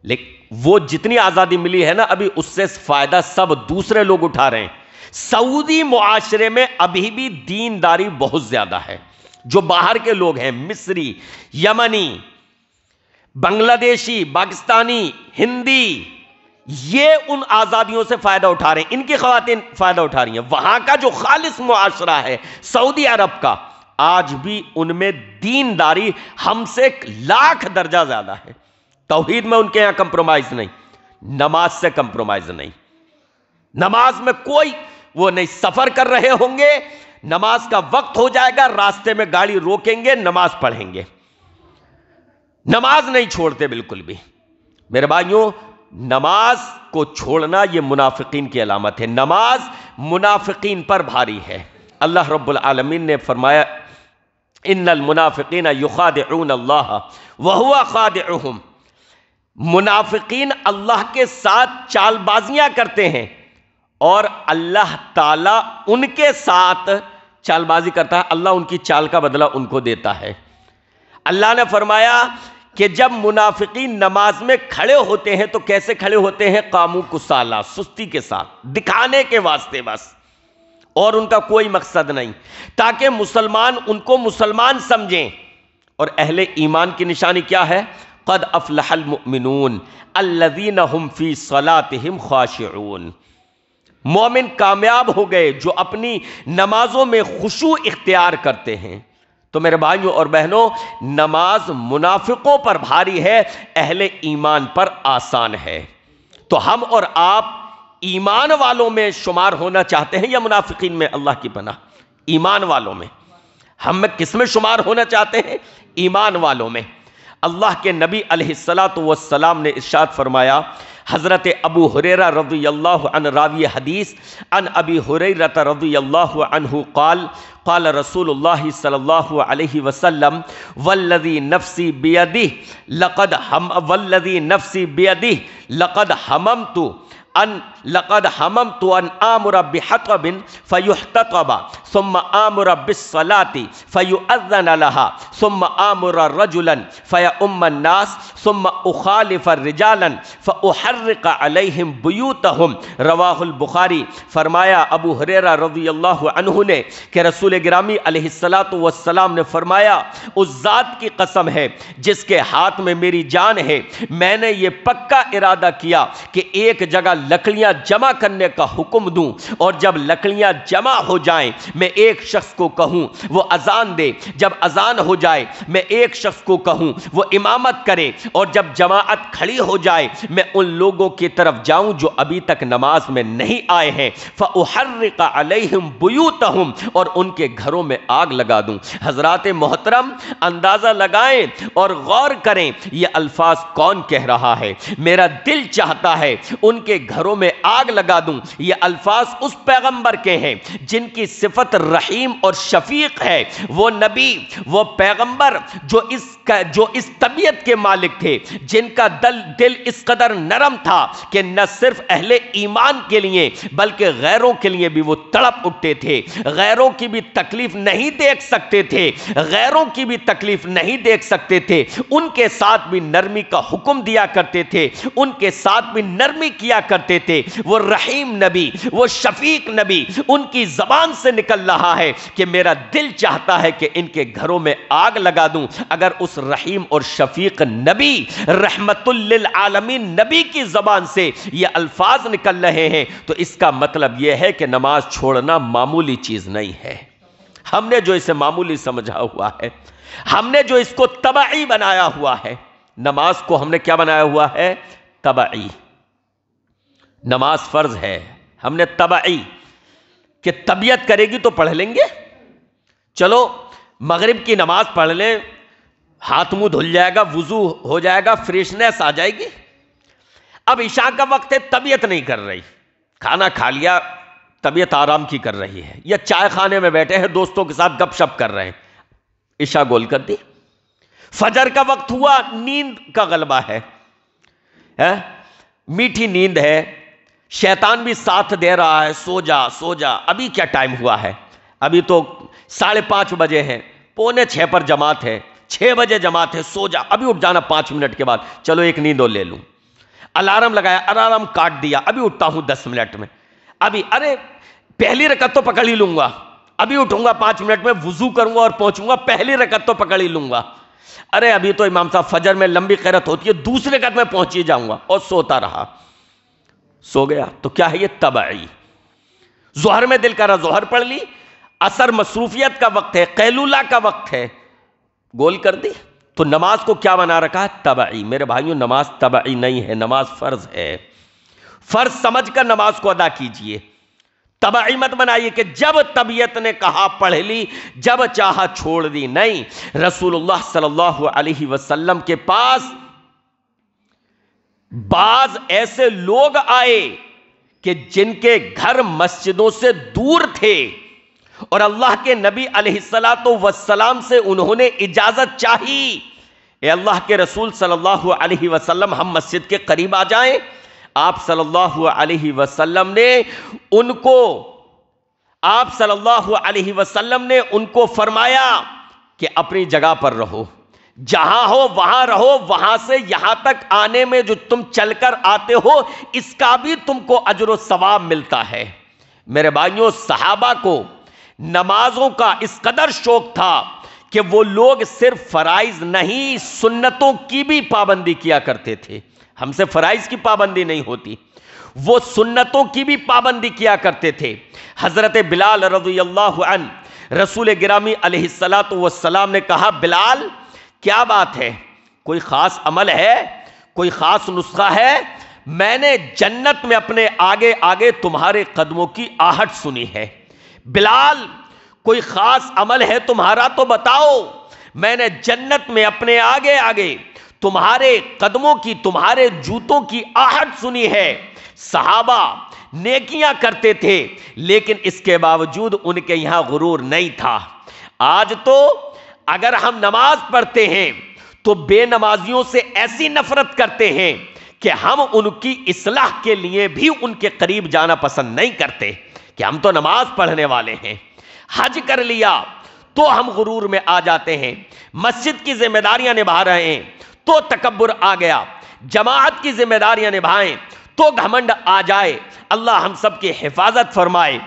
لیکن وہ جتنی آزادی ملی ہے نا ابھی، اس سے فائدہ سب دوسرے لوگ اٹھا رہے ہیں۔ سعودی معاشرے میں ابھی بھی دینداری بہت زیادہ ہے۔ جو باہر کے لوگ ہیں، مصری، یمنی، بنگلہ دیشی، پاکستانی، ہندی، یہ ان آزادیوں سے فائدہ اٹھا رہے ہیں، ان کی خواتین فائدہ اٹھا رہی ہیں۔ وہاں کا جو خالص معاشرہ ہے سعودی عرب کا، آج بھی ان میں دینداری ہم سے 1,00,000 درجہ زیادہ ہے۔ توحید میں ان کے یہاں کمپرومائز نہیں، نماز سے کمپرومائز نہیں، نماز میں کوئی وہ نہیں۔ سفر کر رہے ہوں گے، نماز کا وقت ہو جائے گا، راستے میں گاڑی روکیں گے، نماز پڑھیں گے، نماز نہیں چھوڑتے بالکل بھی۔ میرے بھائیوں، نماز کو چھوڑنا یہ منافقین کی علامت ہے، نماز منافقین پر بھاری ہے۔ اللہ رب العالمین نے فرمایا ان المنافقین یخادعون اللہ وہو خادعہم، منافقین اللہ کے ساتھ چال بازیاں کرتے ہیں اور اللہ تعالیٰ ان کے ساتھ چال بازی کرتا ہے، اللہ ان کی چال کا بدلہ ان کو دیتا ہے۔ اللہ نے فرمایا کہ جب منافقین نماز میں کھڑے ہوتے ہیں تو کیسے کھڑے ہوتے ہیں؟ قاموا کسالی، سستی کے ساتھ، دکھانے کے واسطے بس، اور ان کا کوئی مقصد نہیں، تاکہ مسلمان ان کو مسلمان سمجھیں۔ اور اہل ایمان کی نشانی کیا ہے؟ قد افلح المؤمنون الذین هم فی صلاتهم خاشعون، مومن کامیاب ہو گئے جو اپنی نمازوں میں خشوع اختیار کرتے ہیں۔ تو میرے بھائیوں اور بہنوں، نماز منافقوں پر بھاری ہے، اہل ایمان پر آسان ہے۔ تو ہم اور آپ ایمان والوں میں شمار ہونا چاہتے ہیں یا منافقین میں؟ اللہ کی پناہ، ایمان والوں میں۔ ہم میں کس میں شمار ہونا چاہتے ہیں؟ ایمان والوں میں۔ اللہ کے نبی علیہ السلام نے ارشاد فرمایا، حضرت ابو ہریرہ رضی اللہ عنہ راوی حدیث، عن ابی ہریرہ رضی اللہ عنہ قال قال رسول اللہ صلی اللہ علیہ وسلم والذی نفسی بیدہ لقد حممت ان آمر بحطب فیحتطب ثم آمر بالصلاة فیؤذن لها ثم آمر رجلا فیؤم الناس ثم اخالف رجالا فاحرق علیہم بیوتہم، رواہ البخاری۔ فرمایا ابو ہریرہ رضی اللہ عنہ نے کہ رسول گرامی علیہ السلام نے فرمایا، اس ذات کی قسم ہے جس کے ہاتھ میں میری جان ہے، میں نے یہ پکا ارادہ کیا کہ ایک جگہ لکڑیاں جمع کرنے کا حکم دوں اور جب لکڑیاں جمع ہو جائیں میں ایک شخص کو کہوں وہ اذان دے، جب اذان ہو جائے میں ایک شخص کو کہوں وہ امامت کرے، اور جب جماعت کھڑی ہو جائے میں ان لوگوں کی طرف جاؤں جو ابھی تک نماز میں نہیں آئے ہیں، فَأُحَرِّقَ عَلَيْهِمْ بُيُوتَهُمْ، اور ان کے گھروں میں آگ لگا دوں۔ حضرات محترم اندازہ لگائیں اور غور کریں یہ الفاظ کون کہہ رہا ہے؟ میرا دل چاہتا ہے ان کے گھروں میں آگ لگا دوں۔ یہ الفاظ اس پیغمبر کے ہیں جن کی صفت رحیم اور شفیق ہے، وہ نبی، وہ پیغمبر جو اس طبیعت کے مالک تھے، جن کا دل اس قدر نرم تھا کہ نہ صرف اہل ایمان کے لیے بلکہ غیروں کے لیے بھی وہ تڑپ اٹھتے تھے، غیروں کی بھی تکلیف نہیں دیکھ سکتے تھے، غیروں کی بھی تکلیف نہیں دیکھ سکتے تھے، ان کے ساتھ بھی نرمی کا حکم دیا کرتے تھے، ان کے ساتھ بھی نرمی کیا کرتے تھے۔ وہ رحیم نبی، وہ شفیق نبی ان کی زبان سے نکل رہا ہے کہ میرا دل چاہتا ہے کہ ان کے گھروں میں آگ لگا دوں۔ اگر اس رحیم اور شفیق نبی رحمت للعالمین نبی کی زبان سے یہ الفاظ نکل رہے ہیں تو اس کا مطلب یہ ہے کہ نماز چھوڑنا معمولی چیز نہیں ہے۔ ہم نے جو اسے معمولی سمجھا ہوا ہے، ہم نے جو اس کو تبعی بنایا ہوا ہے، نماز کو ہم نے کیا بنایا ہوا ہے؟ تبعی۔ نماز فرض ہے، ہم نے تبعی کہ طبیعت کرے گی تو پڑھ لیں گے، چلو مغرب کی نماز پڑھ لیں، ہاتھ منہ دھل جائے گا، وضو ہو جائے گا، فریشنس آ جائے گی۔ اب عشاء کا وقت ہے، طبیعت نہیں کر رہی، کھانا کھا لیا، طبیعت آرام کی کر رہی ہے، یا چائے خانے میں بیٹھے ہیں دوستوں کے ساتھ گپ شپ کر رہے ہیں، عشاء گول کر دی۔ فجر کا وقت ہوا، نیند کا غلبہ ہے، میٹھی نیند ہے، شیطان بھی ساتھ دے رہا ہے، سو جا سو جا، ابھی کیا ٹائم ہوا ہے؟ ابھی تو 5:30 بجے ہیں، 5:45 پر جماعت ہے، 6 بجے جماعت ہے، سو جا، ابھی اٹھ جانا 5 منٹ کے بعد، چلو ایک نیند اور لے لوں۔ الارم لگایا، الارم کاٹ دیا، ابھی اٹھتا ہوں 10 منٹ میں، ابھی ارے پہلی رکعت تو پکڑ ہی لوں گا، ابھی اٹھوں گا 5 منٹ میں، وضو کروں گا اور پہنچوں گا، پہلی رکعت تو پکڑ ہی لوں گا، ارے ابھی تو امام صاحب فجر میں لمبی قرات ہوتی ہے، دوسرے رکعت میں پہنچ ہی جاؤں گا، اور سوتا رہا، سو گیا۔ تو کیا ہے یہ؟ تبعی۔ ظہر میں دل کرا ظہر پڑھ لی، عصر مصروفیت کا وقت ہے، قیلولہ کا وقت ہے، گول کر دی۔ تو نماز کو کیا بنا رکھا ہے؟ تبعی۔ میرے بھائیوں نماز تبعی نہیں ہے، نماز فرض ہے، فرض سمجھ کر نماز کو ادا کیجئے، تبعی مت بنائیے کہ جب طبیعت نے کہا پڑھ لی، جب چاہا چھوڑ دی، نہیں۔ رسول اللہ صلی اللہ علیہ وسلم کے پاس بعض ایسے لوگ آئے کہ جن کے گھر مسجدوں سے دور تھے، اور اللہ کے نبی علیہ السلام سے انہوں نے اجازت چاہی، اے اللہ کے رسول صلی اللہ علیہ وسلم ہم مسجد کے قریب آ جائیں۔ آپ صلی اللہ علیہ وسلم نے ان کو فرمایا کہ اپنی جگہ پر رہو، جہاں ہو وہاں رہو، وہاں سے یہاں تک آنے میں جو تم چل کر آتے ہو اس کا بھی تم کو اجر و ثواب ملتا ہے۔ میرے بھائیوں صحابہ کو نمازوں کا اس قدر شوق تھا کہ وہ لوگ صرف فرائض نہیں سنتوں کی بھی پابندی کیا کرتے تھے۔ ہم سے فرائض کی پابندی نہیں ہوتی، وہ سنتوں کی بھی پابندی کیا کرتے تھے۔ حضرت بلال رضی اللہ عنہ، رسول گرامی علیہ السلام نے کہا بلال کیا بات ہے، کوئی خاص عمل ہے، کوئی خاص نسخہ ہے؟ میں نے جنت میں اپنے آگے آگے تمہارے قدموں کی آہٹ سنی ہے، بلال کوئی خاص عمل ہے تمہارا تو بتاؤ، میں نے جنت میں اپنے آگے آگے تمہارے قدموں کی، تمہارے جوتوں کی آہٹ سنی ہے۔ صحابہ نیکیاں کرتے تھے لیکن اس کے باوجود ان کے یہاں غرور نہیں تھا۔ آج تو اگر ہم نماز پڑھتے ہیں تو بے نمازیوں سے ایسی نفرت کرتے ہیں کہ ہم ان کی اصلاح کے لیے بھی ان کے قریب جانا پسند نہیں کرتے کہ ہم تو نماز پڑھنے والے ہیں۔ حج کر لیا تو ہم غرور میں آ جاتے ہیں، مسجد کی ذمہ داریاں نبھا رہے ہیں تو تکبر آ گیا، جماعت کی ذمہ داریاں نبھائیں تو گھمنڈ آ جائے۔ اللہ ہم سب کی حفاظت فرمائے۔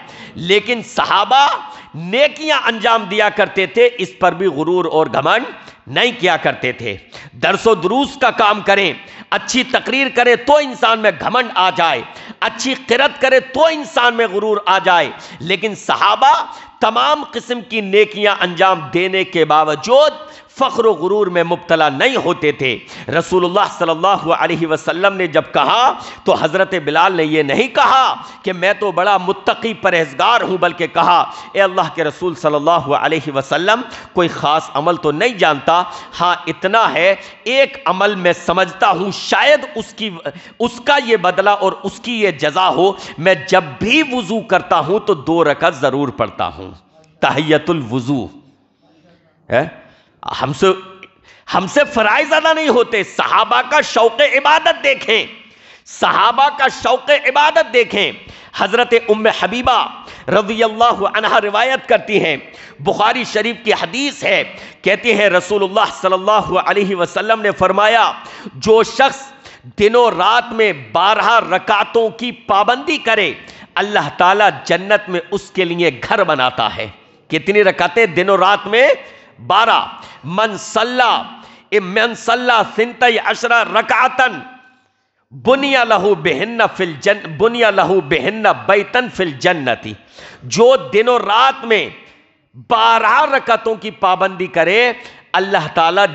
لیکن صحابہ نیکیاں انجام دیا کرتے تھے، اس پر بھی غرور اور گھمنڈ نہیں کیا کرتے تھے۔ درس و دروس کا کام کریں، اچھی تقریر کرے تو انسان میں گھمنڈ آ جائے، اچھی قرات کرے تو انسان میں غرور آ جائے، لیکن صحابہ تمام قسم کی نیکیاں انجام دینے کے باوجود فخر و غرور میں مبتلا نہیں ہوتے تھے۔ رسول اللہ صلی اللہ علیہ وسلم نے جب کہا تو حضرت بلال نے یہ نہیں کہا کہ میں تو بڑا متقی پرہیزگار ہوں، بلکہ کہا اے اللہ کے رسول صلی اللہ علیہ وسلم، کوئی خاص عمل تو نہیں جانتا، ہاں اتنا ہے ایک عمل میں سمجھتا ہوں شاید اس کا یہ بدلہ اور اس کی یہ جزا ہو، میں جب بھی وضو کرتا ہوں تو 2 رکعت ضرور پڑھتا ہوں، تحیۃ الوضو ہے۔ ہم سے فرائض ادا نہیں ہوتے۔ صحابہ کا شوق عبادت دیکھیں، صحابہ کا شوق عبادت دیکھیں۔ حضرت ام حبیبہ رضی اللہ عنہا روایت کرتی ہیں، بخاری شریف کی حدیث ہے، کہتی ہیں رسول اللہ صلی اللہ علیہ وسلم نے فرمایا، جو شخص دنوں رات میں 12 رکعتوں کی پابندی کرے، اللہ تعالیٰ جنت میں اس کے لیے گھر بناتا ہے۔ کتنی رکعتیں دنوں رات میں؟ 12۔ من صلی 12 رکعتن بنی لہ بہن بیتن فی الجنتی، جو دنوں رات میں 12 رکعتوں کی پابندی کرے، اللہ تعالیٰ